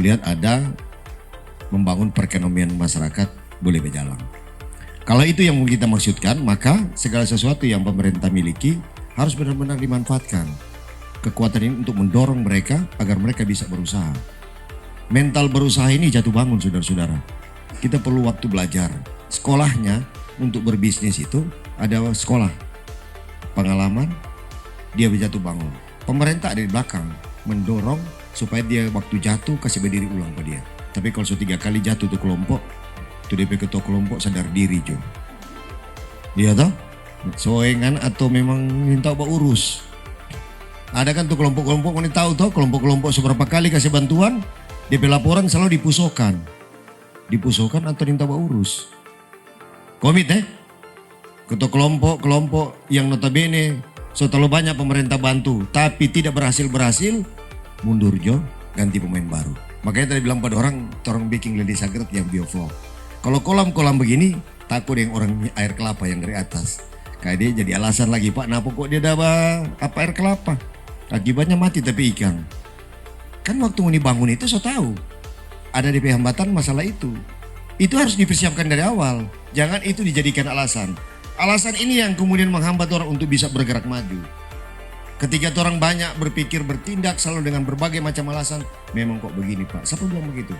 lihat ada membangun perekonomian masyarakat boleh berjalan. Kalau itu yang kita maksudkan, maka segala sesuatu yang pemerintah miliki harus benar-benar dimanfaatkan. Kekuatan ini untuk mendorong mereka agar mereka bisa berusaha. Mental berusaha ini jatuh bangun, saudara-saudara. Kita perlu waktu belajar. Sekolahnya untuk berbisnis itu ada sekolah. Pengalaman, dia jatuh bangun. Pemerintah ada di belakang mendorong supaya dia waktu jatuh kasih berdiri ulang ke dia. Tapi kalau sudah 3 kali jatuh tuh kelompok, tuh DP ketua kelompok sadar diri jo. Iya toh? Soengan atau memang minta urus. Ada kan tuh kelompok-kelompok, ini tahu toh kelompok-kelompok seberapa kali kasih bantuan, DP laporan selalu dipusokan. Dipusokan atau minta urus. Komit ketua kelompok yang notabene so terlalu banyak pemerintah bantu tapi tidak berhasil mundur jo, ganti pemain baru. Makanya tadi bilang pada orang bikin lady sagret yang bioflok. Kalau kolam-kolam begini takut yang orang air kelapa yang dari atas. Kayak dia jadi alasan lagi, Pak, kenapa kok dia dapat apa air kelapa? Akibatnya mati tapi ikan. Kan waktu mau dibangun itu so tahu ada DP hambatan masalah itu. Itu harus dipersiapkan dari awal. Jangan itu dijadikan alasan. Alasan ini yang kemudian menghambat orang untuk bisa bergerak maju. Ketika orang banyak berpikir bertindak selalu dengan berbagai macam alasan. Memang kok begini, Pak. Siapa bilang begitu?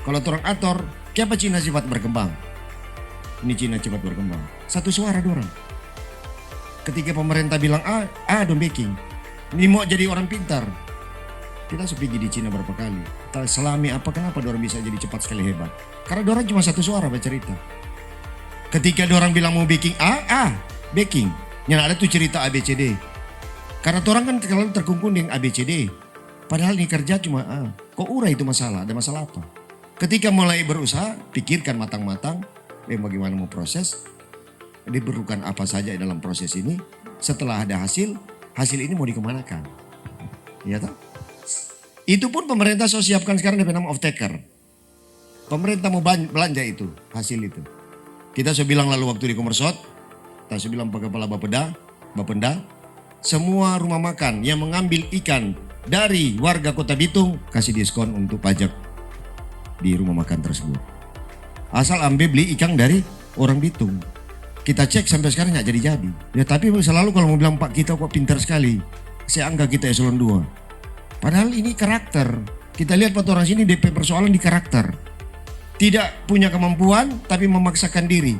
Kalau orang ator, kenapa Cina cepat berkembang? Ini Cina cepat berkembang. Satu suara dorang. Ketika pemerintah bilang don't baking. Ini mau jadi orang pintar. Kita sudah pergi di Cina berapa kali. Selami apa kenapa dorang bisa jadi cepat sekali hebat? Karena dorang cuma satu suara bercerita. Ketika dorang bilang mau baking baking. Yang ada tuh cerita ABCD. Karena orang kan kalau terkungkung dengan ABCD. Padahal ini kerja cuma kok urai itu masalah, ada masalah apa? Ketika mulai berusaha, pikirkan matang-matang bagaimana mau proses. Diperlukan apa saja dalam proses ini. Setelah ada hasil ini mau dikemanakan. Ya toh? Itu pun pemerintah so siapkan sekarang dengan nama off taker. Pemerintah mau belanja itu, hasil itu. Kita so bilang lalu waktu di Komersot, kita so bilang ke kepala Bapenda, semua rumah makan yang mengambil ikan dari warga Kota Bitung kasih diskon untuk pajak di rumah makan tersebut. Asal ambil beli ikan dari orang Bitung. Kita cek sampai sekarang nggak jadi-jadi. Ya tapi selalu kalau mau bilang Pak kita kok pintar sekali, saya anggap kita eselon 2. Padahal ini karakter. Kita lihat pada orang sini DP persoalan di karakter. Tidak punya kemampuan tapi memaksakan diri.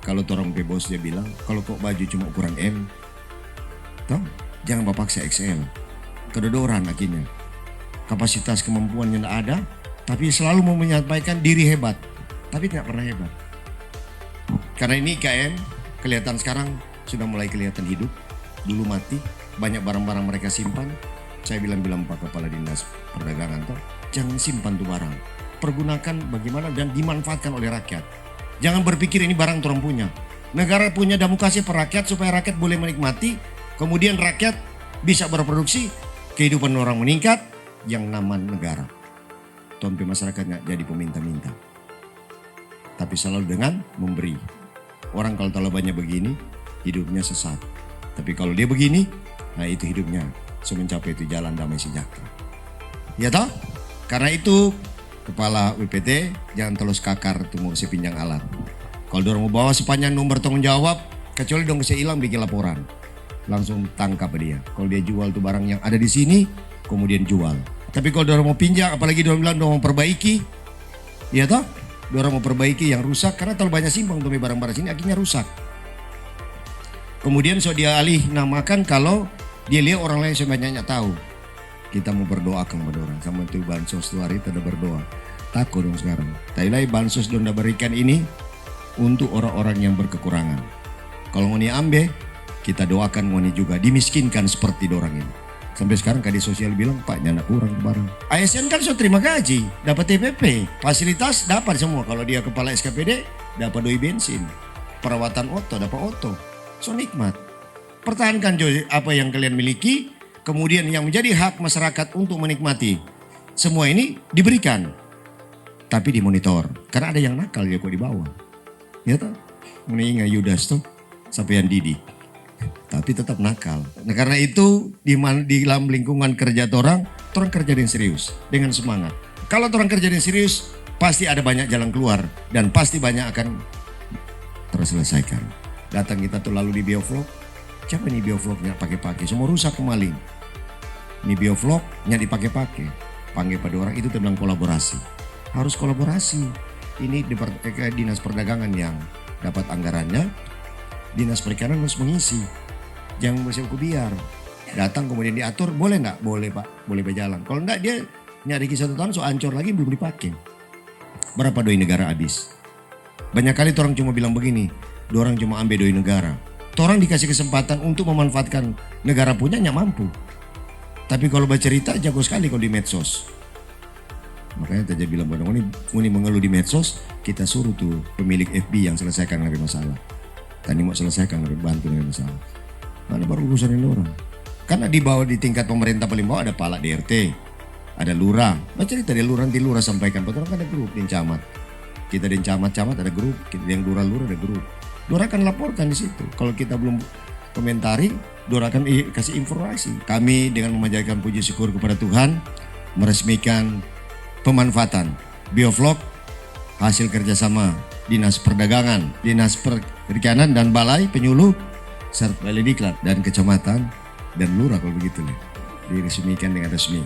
Kalau orang bos dia bilang, kalau kok baju cuma ukuran M, toh, jangan paksa XL. Kedodoran akhirnya. Kapasitas kemampuannya tidak ada, tapi selalu mau menyampaikan diri hebat. Tapi tidak pernah hebat. Karena ini IKN, kelihatan sekarang sudah mulai kelihatan hidup. Dulu mati, banyak barang-barang mereka simpan. Saya bilang Pak Kepala Dinas Perdagangan, toh, jangan simpan tuh barang. Pergunakan bagaimana dan dimanfaatkan oleh rakyat. Jangan berpikir ini barang orang punya. Negara punya dan mau kasih per rakyat supaya rakyat boleh menikmati. Kemudian rakyat bisa berproduksi, kehidupan orang meningkat, yang nama negara. Tompi masyarakatnya jadi peminta-minta. Tapi selalu dengan memberi. Orang kalau terlalu banyak begini, hidupnya sesat. Tapi kalau dia begini, nah itu hidupnya. So mencapai itu jalan damai sejahtera. Ya toh? Karena itu Kepala WPT jangan terus kakar tunggu sepinjang alat. Kalau dorong mau bawa sepanjang nomor tanggung jawab, kecuali dong saya hilang bikin laporan. Langsung tangkap dia. Kalau dia jual tuh barang yang ada di sini, kemudian jual. Tapi kalau dorong mau pinjam, apalagi dorong bilang dorong mau perbaiki, ya toh? Dorong mau perbaiki yang rusak karena terlalu banyak simpang tuh barang-barang sini akhirnya rusak. Kemudian so dia alih namakan kalau dia lihat orang lain sebanyak tahu. Kita mau berdoa kepada orang. Sama itu bansos itu hari tidak berdoa. Takut dong sekarang. Tapi bansos donda berikan ini untuk orang-orang yang berkekurangan. Kalau mau ambil, kita doakan mau juga dimiskinkan seperti orang ini. Sampai sekarang Kadis Sosial bilang, Pak nyana kurang barang. ASN kan so terima gaji, dapat TPP. Fasilitas dapat semua. Kalau dia kepala SKPD, dapat doi bensin. Perawatan oto, dapat oto. So nikmat. Pertahankan apa yang kalian miliki, kemudian yang menjadi hak masyarakat untuk menikmati. Semua ini diberikan, tapi dimonitor. Karena ada yang nakal ya kok di bawah. Ya toh, mengingat Yudas tuh, sampai yang didik. Tapi tetap nakal. Nah karena itu di dalam lingkungan kerja orang kerja dengan serius, dengan semangat. Kalau orang kerja yang serius, pasti ada banyak jalan keluar dan pasti banyak akan terselesaikan. Datang kita tuh lalu di biovlog, siapa nih biovlognya pakai-pakai, semua rusak kemaling. Ini biovlognya dipakai-pakai, panggil pada orang itu bilang kolaborasi. Harus kolaborasi. Ini dinas perdagangan yang dapat anggarannya, dinas perikanan harus mengisi. Jangan bersih biar datang kemudian diatur, boleh nggak? Boleh pak, boleh berjalan. Kalau enggak dia nyari 1 tahun so ancur lagi belum dipakai. Berapa doi negara habis? Banyak kali orang cuma bilang begini, orang cuma ambil doi negara. Orang dikasih kesempatan untuk memanfaatkan negara punya nggak mampu. Tapi kalau bercerita jago sekali kalau di medsos. Makanya Taja bilang pada ini mengeluh di medsos, kita suruh tuh pemilik FB yang selesaikan dari masalah. Tadi mau selesaikan dari bantu dari masalah. Mana baru urusan ini orang. Karena di bawah di tingkat pemerintah paling bawah ada Pala DRT, ada lurah. Cerita dia lurah nanti lurah sampaikan. Betul kan ada grup di camat. Kita di camat ada grup, kita yang lurah ada grup. Lurah akan laporkan di situ. Kalau kita belum komentari, lurah akan kasih informasi. Kami dengan memanjatkan puji syukur kepada Tuhan meresmikan pemanfaatan biovlog hasil kerjasama Dinas Perdagangan, Dinas Perikanan dan Balai Penyuluh serta Balai Diklat dan Kecamatan dan Lurah kalau begitu nih diresmikan dengan resmi.